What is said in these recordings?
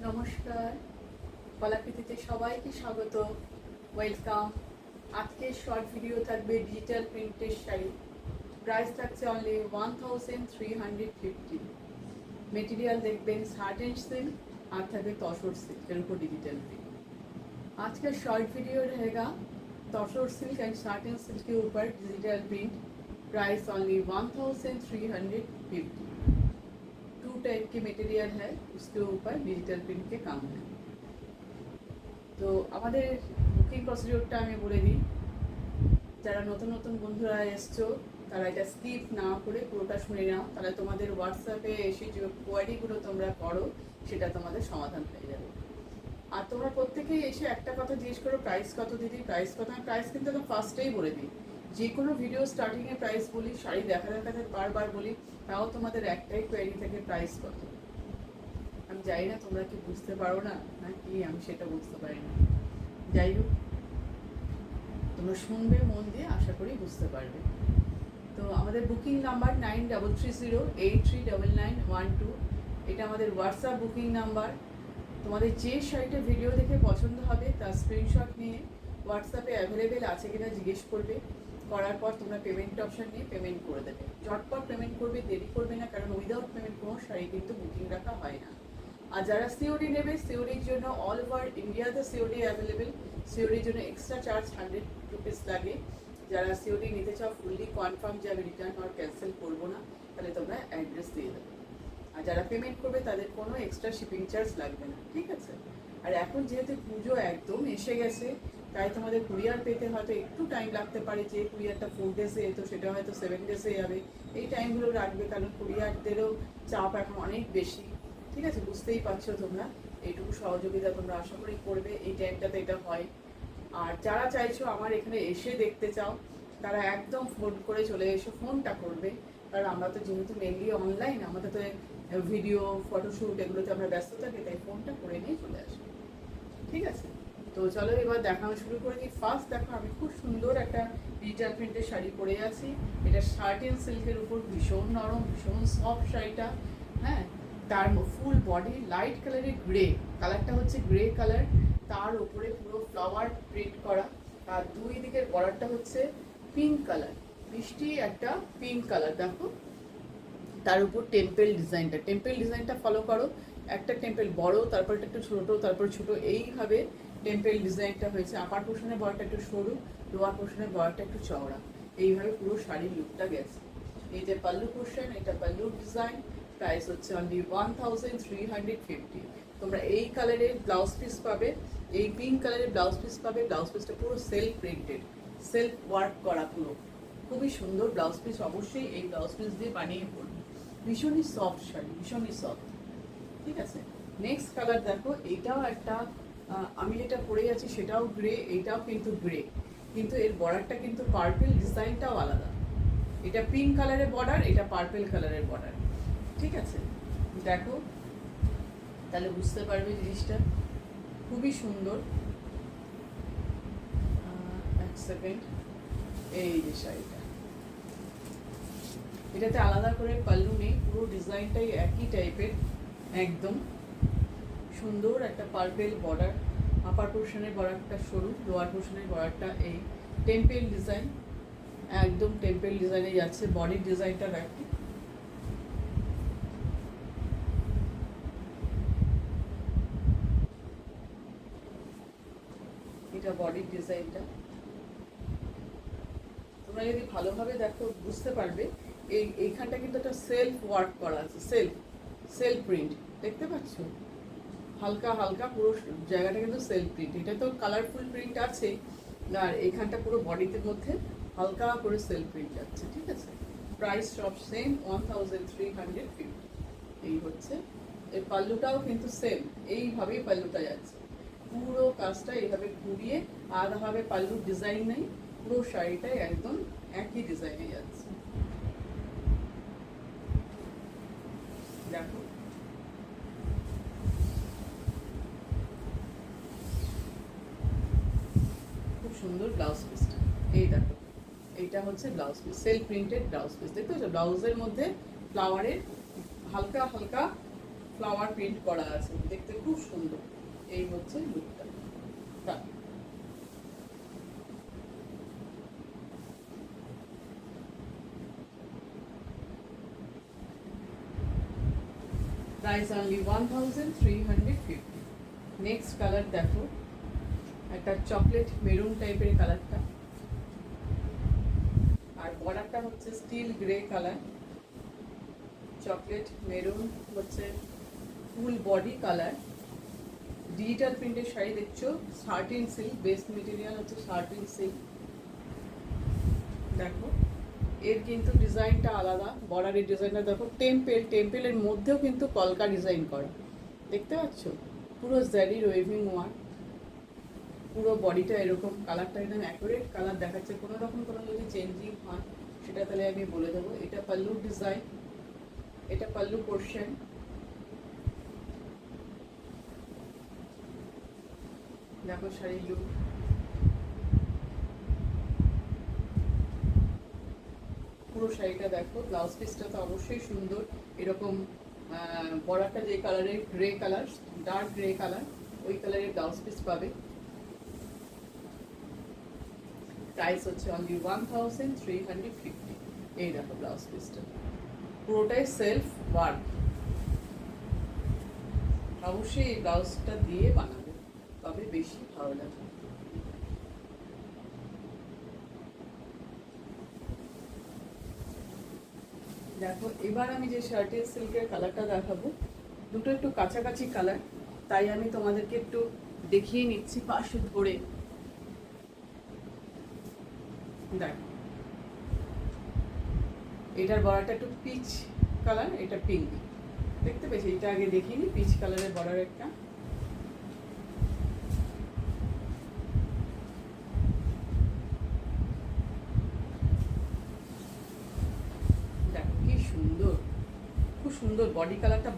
নমস্কার, কলাকৃতিতে সবাইকে স্বাগত, ওয়েলকাম। আজকের শর্ট ভিডিও থাকবে ডিজিটাল প্রিন্টের শাড়ি। প্রাইস থাকছে অনলি 1350। মেটেরিয়াল দেখবেন সার্টেন सिल्क আর থাকবে তসর সিল্কের উপর डिजिटल प्रिंट। आज का शॉर्ट वीडियो रहेगा tussar silk and satin silk के ऊपर digital print. Price only 1350। Two type की मटेरियल है, उसके ऊपर डिजिटल प्रिंट के काम है। তো আমাদের বুকিং প্রসিডিওরটা আমি বলে দিই। যারা নতুন নতুন বন্ধুরা এসছো তারা এটা স্কিপ না করে পুরোটা শুনে নাও, তাহলে তোমাদের হোয়াটসঅ্যাপে এসে যে কোয়ারিগুলো তোমরা করো সেটা তোমাদের সমাধান হয়ে যাবে। আর তোমরা প্রত্যেকেই এসে একটা কথা জিজ্ঞেস করো, প্রাইস কত দিদি, প্রাইস কত। আমি প্রাইস কিন্তু একদম ফার্স্টেই বলে দিই, যে কোনো ভিডিও স্টার্টিংয়ে প্রাইস বলি, শাড়ি দেখা দেখাতে বারবার বলি, তাও তোমাদের একটাই কোয়ারি থেকে প্রাইস কত। আমি জানি না তোমরা কি বুঝতে পারো না কি, আমি সেটা বুঝতে পারি না। যাই হোক, তোমরা শুনবে মন দিয়ে, আশা করি বুঝতে পারবে। তো আমাদের বুকিং নাম্বার 9330839912। এটা আমাদের হোয়াটসঅ্যাপ বুকিং নাম্বার। তোমাদের যে শাড়িটা ভিডিও দেখে পছন্দ হবে তার স্ক্রিনশট নিয়ে হোয়াটসঅ্যাপে অ্যাভেলেবেল আছে কিনা জিজ্ঞেস করবে। করার পর তোমরা পেমেন্ট অপশান নিয়ে পেমেন্ট করে দেবে। ঝটপট পেমেন্ট করবে, দেরি করবে না, কারণ উইদাউট পেমেন্ট কোনো শাড়ি কিন্তু বুকিং রাখা হয় না। আর যারা সিওডি নেবে, সিওডির জন্য অল ওভার ইন্ডিয়াতে সিওডি অ্যাভেলেবেল। সিওডির জন্য এক্সট্রা চার্জ 100 রুপিস লাগে। যারা সিওডি নিতে চাও ফুললি কনফার্ম যে আমি রিটার্ন আর ক্যান্সেল করবো না, তাহলে তোমরা অ্যাড্রেস দিয়ে দেবে। আর যারা পেমেন্ট করবে তাদের কোনো এক্সট্রা শিপিং চার্জ লাগবে না, ঠিক আছে। আর এখন যেহেতু পুজো একদম এসে গেছে, তাই তোমাদের কুরিয়ার পেতে হয়তো একটু টাইম লাগতে পারে। যে কুরিয়ারটা 4 ডেজে তো সেটা হয়তো 7 ডেজে যাবে। এই টাইমগুলো রাখবে, কারণ কুরিয়ারদেরও চাপ এখন অনেক বেশি, ঠিক আছে। বুঝতেই পারছো তোমরা, এইটুকু সহযোগিতা তোমরা আশা করি করবে। এই টাইমটাতে এটা হয়। আর যারা চাইছো আমার এখানে এসে দেখতে চাও, তারা একদম ফোন করে চলে এসো, ফোনটা করবে। কারণ আমরা তো যেহেতু মেনলি অনলাইন, আমাদের তো ভিডিও ফটোশ্যুট এগুলোতে আমরা ব্যস্ত থাকি, তাই ফোনটা করে নিয়ে চলে আসবো, ঠিক আছে। তো চলো এবার দেখানো শুরু করে দিই। ফার্স্ট দেখো, আমি খুব সুন্দর একটা ডিজিটাল প্রিন্টের শাড়ি পরে আছি। এটা সার্টিন সিল্কের উপর, ভীষণ নরম, ভীষণ সফট শাড়িটা। হ্যাঁ, তার ফুল বডি লাইট কালারের গ্রে কালারটা হচ্ছে গ্রে কালার, তার উপরে পুরো ফ্লাওয়ার প্রিন্ট করা। আর দুই দিকের বর্ডারটা হচ্ছে পিঙ্ক কালার, মিষ্টি একটা পিঙ্ক কালার। দেখো তার উপর টেম্পল ডিজাইনটা ফলো করো। একটা টেম্পল বড়, তারপর একটু ছোট, তারপর ছোট, এইভাবে টেম্পল ডিজাইনটা হয়েছে। আপার পোর্শনের বর্ডারটা একটু সরু, লোয়ার পোর্শনের বর্ডারটা একটু চওড়া, এইভাবে পুরো শাড়ির লুকটা গেছে। এই যে পাল্লু পোর্শন, এটা পাল্লু ডিজাইন। প্রাইস হচ্ছে অনলি 1350। তোমরা এই কালারের ব্লাউজ পিস পাবে, এই পিঙ্ক কালারের ব্লাউজ পিস পাবে। ব্লাউজ পিসটা পুরো সেলফ প্রিন্টেড, সেলফ ওয়ার্ক করা, পুরো খুবই সুন্দর ব্লাউজ পিস। অবশ্যই এই ব্লাউজ পিস দিয়ে বানিয়ে পড়বে। ভীষণই সফট শাড়ি, ভীষণই সফট, ঠিক আছে। নেক্সট কালার দেখো, এইটাও একটা আমি যেটা পরে আছি সেটাও গ্রে, এইটাও কিন্তু গ্রে, কিন্তু এর বর্ডারটা কিন্তু পার্পল, ডিজাইনটাও আলাদা। এটা পিঙ্ক কালারের বর্ডার, এটা পার্পল কালারের বর্ডার, ঠিক আছে। দেখো তাহলে বুঝতে পারবে জিনিসটা খুবই সুন্দর। এক সেকেন্ড, এই যে শাড়িটা, এটাতে আলাদা করে পাল্লু নেই, পুরো ডিজাইনটাই একই টাইপের, একদম সুন্দর একটা পার্পেল বর্ডার। আপার পোর্শনের বর্ডারটা সরু, লোয়ার পোর্শনের বর্ডারটা এই টেম্পল ডিজাইন, একদম টেম্পল ডিজাইনে যাচ্ছে। বডির ডিজাইনটা দেখো, এটা বডির ডিজাইনটা। তোমরা যদি ভালোভাবে দেখো বুঝতে পারবে। এইখানটা কিন্তু একটা সেলফ ওয়ার্ক করা আছে, সেলফ প্রিন্ট, দেখতে পাচ্ছ? হালকা হালকা পুরো জায়গাটা কিন্তু সেলফ প্রিন্ট। এটা তো কালারফুল প্রিন্ট আছে, আর এইখানটা পুরো বডিতে মধ্যে হালকা করে সেলফ প্রিন্ট যাচ্ছে, ঠিক আছে। প্রাইস সব সেম 1350। এই হচ্ছে এই পাল্লুটাও কিন্তু সেম, এইভাবেই পাল্লুটা যাচ্ছে। পুরো কাজটা এইভাবে ঘুরিয়ে, আলাদাভাবে পাল্লুর ডিজাইন নেই, পুরো শাড়িটাই একদম একই ডিজাইনে যাচ্ছে। দেখো খুব সুন্দর ব্লাউজ পিসটা, এই দেখো এইটা হচ্ছে blouse piece, self printed blouse piece. দেখতে পাচ্ছ ব্লাউজের মধ্যে ফ্লাওয়ারের হালকা হালকা ফ্লাওয়ার প্রিন্ট করা আছে, দেখতে খুব সুন্দর। এই হচ্ছে লুকটা। Price only 1350। নেক্সট কালার দেখো, একটা চকলেট মেরুন টাইপের কালারটা, আর বর্ডারটা হচ্ছে still grey colour. Chocolate maroon হচ্ছে ফুল বডি কালার। ডিজিটাল প্রিন্টের শাড়ি দেখছো, শার্টিন সিল্ক, বেস্ট মেটেরিয়াল হচ্ছে শার্টিন সিল্ক। দেখো এর কিন্তু ডিজাইনটা আলাদা, বর্ডারের ডিজাইনটা দেখো টেম্পেলের মধ্যেও কিন্তু কলকা ডিজাইন করা, দেখতে পাচ্ছ? পুরো জারির ওয়েভিং ওয়ার্ক, পুরো বডিটা এরকম, কালারটা একদম অ্যাকুরেট কালার দেখাচ্ছে। কোনো রকম কোনো যদি চেঞ্জিং হয় সেটা তাহলে আমি বলে দেবো। এটা পাল্লু ডিজাইন, এটা পাল্লু পোর্শন। দেখো শাড়ির লুক, পুরো শাড়িটা দেখো। ব্লাউজ পিসটা তো অবশ্যই সুন্দর, এরকম বর্ডারটা যে কালারের grey colour, dark grey colour, ওই কালারের ব্লাউজ পিস পাবে। প্রাইস হচ্ছে অনলি 1350। এই দেখো ব্লাউজ পিসটা, পুরোটাই সেলফ ওয়ার্ক। অবশ্যই এই ব্লাউজটা দিয়ে বানাবে, তবে বেশি ভালো লাগে। দেখো এবার আমি যে শার্টের সিল্কের কালারটা দেখাবো, দুটো একটু কাছাকাছি কালার, তাই আমি তোমাদেরকে একটু দেখিয়ে নিচ্ছি পাশে ধরে। দেখো এটার বর্ডারটা একটু পিচ কালার, এটা পিঙ্ক, দেখতে পেয়েছি? এটা আগে দেখিনি, পিচ কালারের বর্ডার একটা। দেখো কি সুন্দর, খুব সুন্দর বডি কালারটা,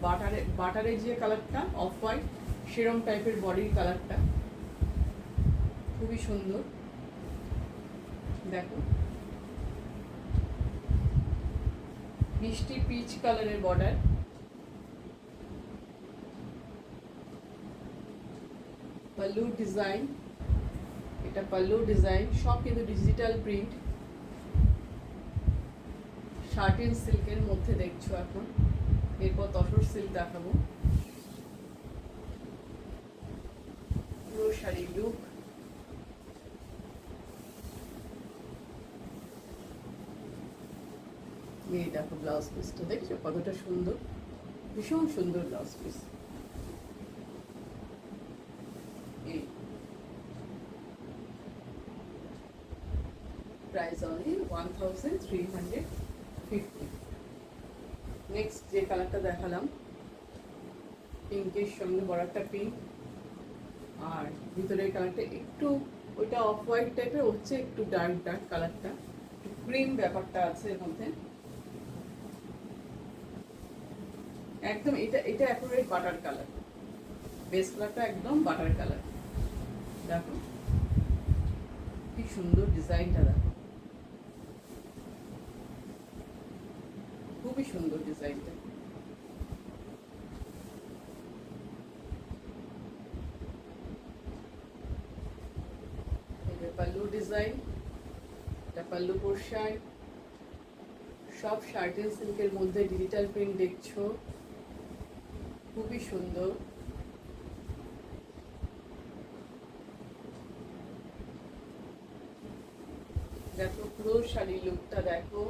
বাটারের যে কালারটা অফ হোয়াইট সেরম টাইপের বডির কালারটা, খুবই সুন্দর। দেখো মিষ্টি পিচ কালারের বর্ডার, পাল্লু ডিজাইন, এটা পাল্লু ডিজাইন, সব কিন্তু ডিজিটাল প্রিন্ট। শার্টিন সিল্কের মধ্যে দেখছো এখন, এরপর তসর সিল্ক দেখাবো। পুরো শাড়ি লুক, এই দেখো ব্লাউজ পিসটা দেখছো কতটা সুন্দর, ভীষণ সুন্দর ব্লাউজ পিস। এই প্রাইস অনলি 1350। নেক্সট যে কালারটা দেখালাম, পিঙ্কের সঙ্গে বর্ডারটা পিঙ্ক, আর ভিতরের কালারটা একটু ওইটা অফ হোয়াইট টাইপের হচ্ছে, একটু ডার্ক ডার্ক কালারটা, ক্রিম ব্যাপারটা আছে এর মধ্যে। একদম এটা অ্যাকুরেট বাটার কালার, বেস কালারটা একদম বাটার কালার। দেখো কি সুন্দর ডিজাইনটা, দেখো খুবই সুন্দর ডিজাইনটা। পাল্লু ডিজাইন, এটা পাল্লু পোর্শন, সব শার্টিন সিল্কের মধ্যে ডিজিটাল প্রিন্ট দেখছো, খুবই সুন্দর। দেখো পুরো শাড়ির লুকটা দেখো,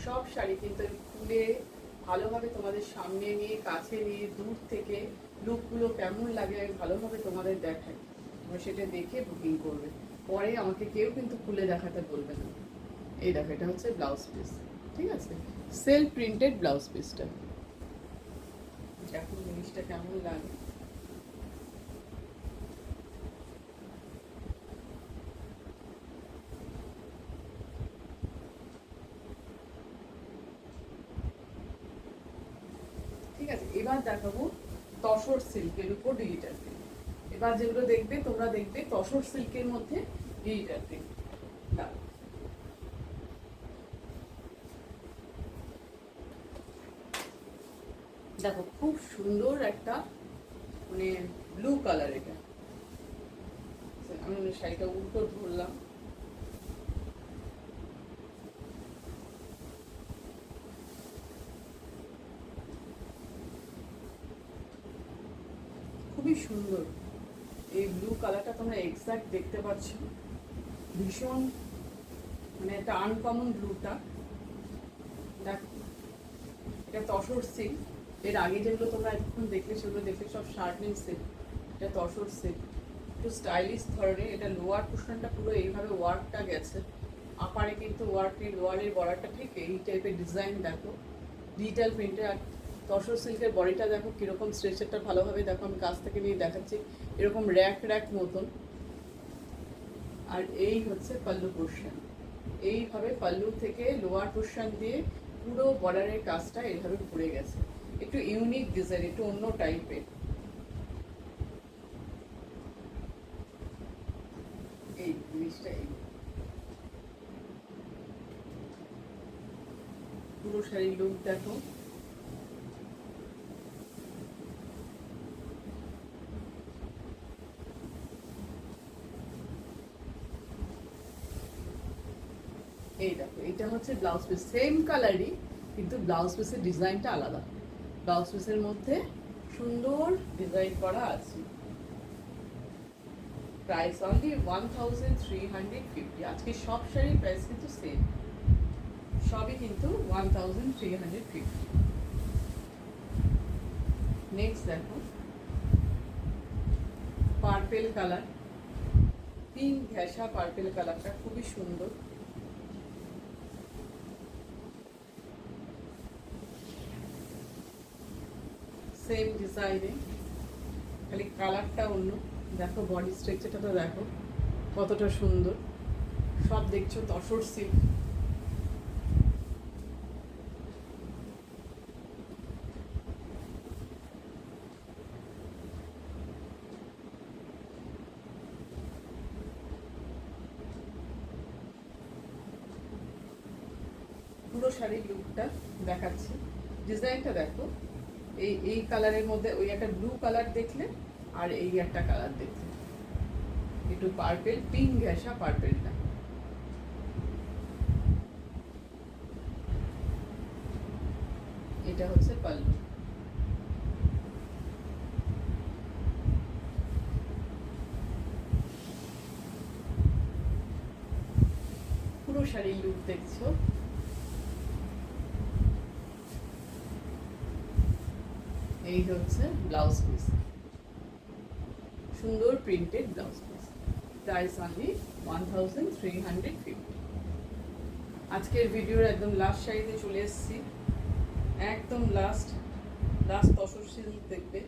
সব শাড়ি কিন্তু খুলে ভালোভাবে তোমাদের সামনে নিয়ে, কাছে নিয়ে, দূর থেকে লুকগুলো কেমন লাগে আমি ভালোভাবে তোমাদের দেখাই, তোমরা সেটা দেখে বুকিং করবে। পরে আমাকে কেউ কিন্তু খুলে দেখাতে বলবে না। এই দেখো এটা হচ্ছে ব্লাউজ পিস, ঠিক আছে? সেলফ প্রিন্টেড ব্লাউজ পিসটা, দেখো জিনিসটা কেমন লাগে। ঠিক আছে, এবার দেখাবো তসর সিল্কের উপর ডিজিটাল প্রিন্ট। এবার যেগুলো দেখবে তোমরা দেখবে তসর সিল্কের মধ্যে ডিজিটাল প্রিন্ট। দেখো খুব সুন্দর একটা মানে ব্লু কালার। এটা আমি শাড়িটা উল্টো ধরলাম, খুবই সুন্দর। এই ব্লু কালারটা তোমরা এক্সাক্ট দেখতে পাচ্ছ, ভীষণ মানে একটা আনকমন ব্লুটা। দেখ, এটা তসর সিল্ক। এর আগে যেগুলো তোমরা এখন দেখলে সেগুলো দেখলে সব শার্টনিং সিল্ক, এটা তসর সিল্ক, একটু স্টাইলিশ ধরনের। এটা লোয়ার পোর্শনটা পুরো এইভাবে ওয়ার্কটা গেছে, আপারে কিন্তু ওয়ার্ক নেই, লোয়ারের বর্ডারটা ঠিক এই টাইপের ডিজাইন। দেখো ডিজিটাল প্রিন্টে। আর তসর সিল্কের বডিটা দেখো কীরকম স্ট্রেচারটা ভালোভাবে দেখো, আমি কাছ থেকে নিয়ে দেখাচ্ছি, এরকম র্যাক র্যাক মতন। আর এই হচ্ছে পাল্লু পোর্শন, এইভাবে পাল্লু থেকে লোয়ার পোর্শন দিয়ে পুরো বর্ডারের কাজটা এইভাবে ঘুরে গেছে। একটু ইউনিক ডিজাইন, একটু অন্য টাইপের। এই জিনিসটা এই পুরো শাড়ির লুক দেখো। এই দেখো, এটা হচ্ছে ব্লাউজ পিস, সেম কালারই কিন্তু ব্লাউজ পিসের ডিজাইনটা আলাদা। ব্লাউজ পিসের মধ্যে সুন্দর ডিজাইন করা আছে। Price only 1350। আজকে সব শাড়ির প্রাইস কিন্তু সেম, সবই কিন্তু 1350। নেক্সট দেখো পার্পেল কালার, পিঙ্ক ঘেঁষা পার্পেল কালারটা খুবই সুন্দর। সেম ডিজাইনে, খালি কালারটা অন্য। দেখো বডি স্ট্রাকচারটা তো দেখো কতটা সুন্দর। সব দেখছো তসর সিল্ক। পুরো শাড়ির লুকটা দেখাচ্ছে, ডিজাইনটা দেখো। এই কালারের মধ্যে ওই একটা ব্লু কালার দেখলে, আর এই একটা কালার দেখলে, একটু পার্পেল, পিঙ্ক ঘেঁষা পার্পেলটা। এটা হচ্ছে পাল্লু। পুরো শাড়ির লুক দেখছো। এই হচ্ছে ব্লাউজ পিস, সুন্দর printed blouse piece. Price only 1350। আজকের ভিডিওর একদম লাস্ট শাড়িতে চলে এসেছি, একদম লাস্ট তসর সিল্ক দেখবে।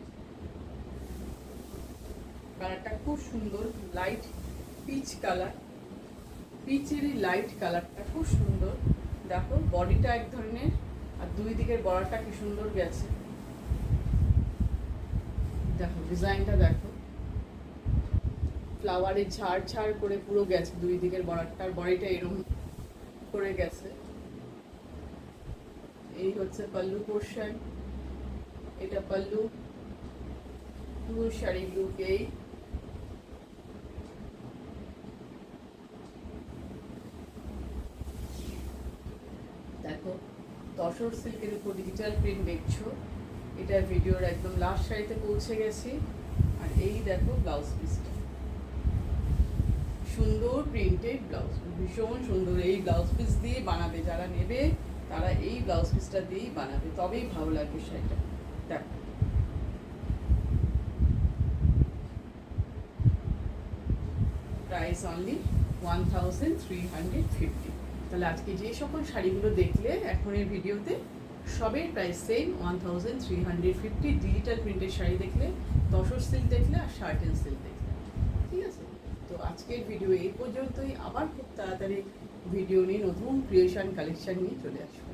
কালারটা খুব সুন্দর, লাইট পিচ কালার, পিচেরই লাইট কালারটা খুব সুন্দর। দেখো বডিটা এক ধরনের, আর দুই দিকের বর্ডারটা কি সুন্দর গেছে। দেখো ডিজাইনটা দেখো, ফ্লাওয়ারে ঝাড় ঝাড় করে পুরো গেছে দুই দিকের বর্ডারটার, বডিটা এরকম করে গেছে। এই হচ্ছে পাল্লু পোর্শন, এটা পাল্লু। পুরো শাড়ির লুক এই। দেখো তসর সিল্কের উপর ডিজিটাল প্রিন্ট দেখছো। এটা ভিডিওর একদম লাস্ট শাড়িতে পৌঁছে গেছি। আর এই দেখো ব্লাউজ পিসটা, সুন্দর প্রিন্টেড ব্লাউজ, ভীষণ সুন্দর। এই ব্লাউজ পিস দিয়ে বানাবে, যারা নেবে তারা এই ব্লাউজ পিসটা দিয়েই বানাবে, তবেই ভালো লাগবে শাড়িটা। দেখো প্রাইস অনলি 1350। তাহলে আজকে যে সকল শাড়িগুলো দেখলে এখনের ভিডিওতে, সবের প্রাইস সেম 1350। ডিজিটাল প্রিন্টের শাড়ি দেখলে, তসর সিল্ক দেখলে, আর শার্টেন সিল্ক দেখলে। ঠিক আছে, তো আজকের ভিডিও এই পর্যন্তই। আবার খুব তাড়াতাড়ি ভিডিও নিয়ে নতুন ক্রিয়েশন কালেকশন নিয়ে চলে আসবো।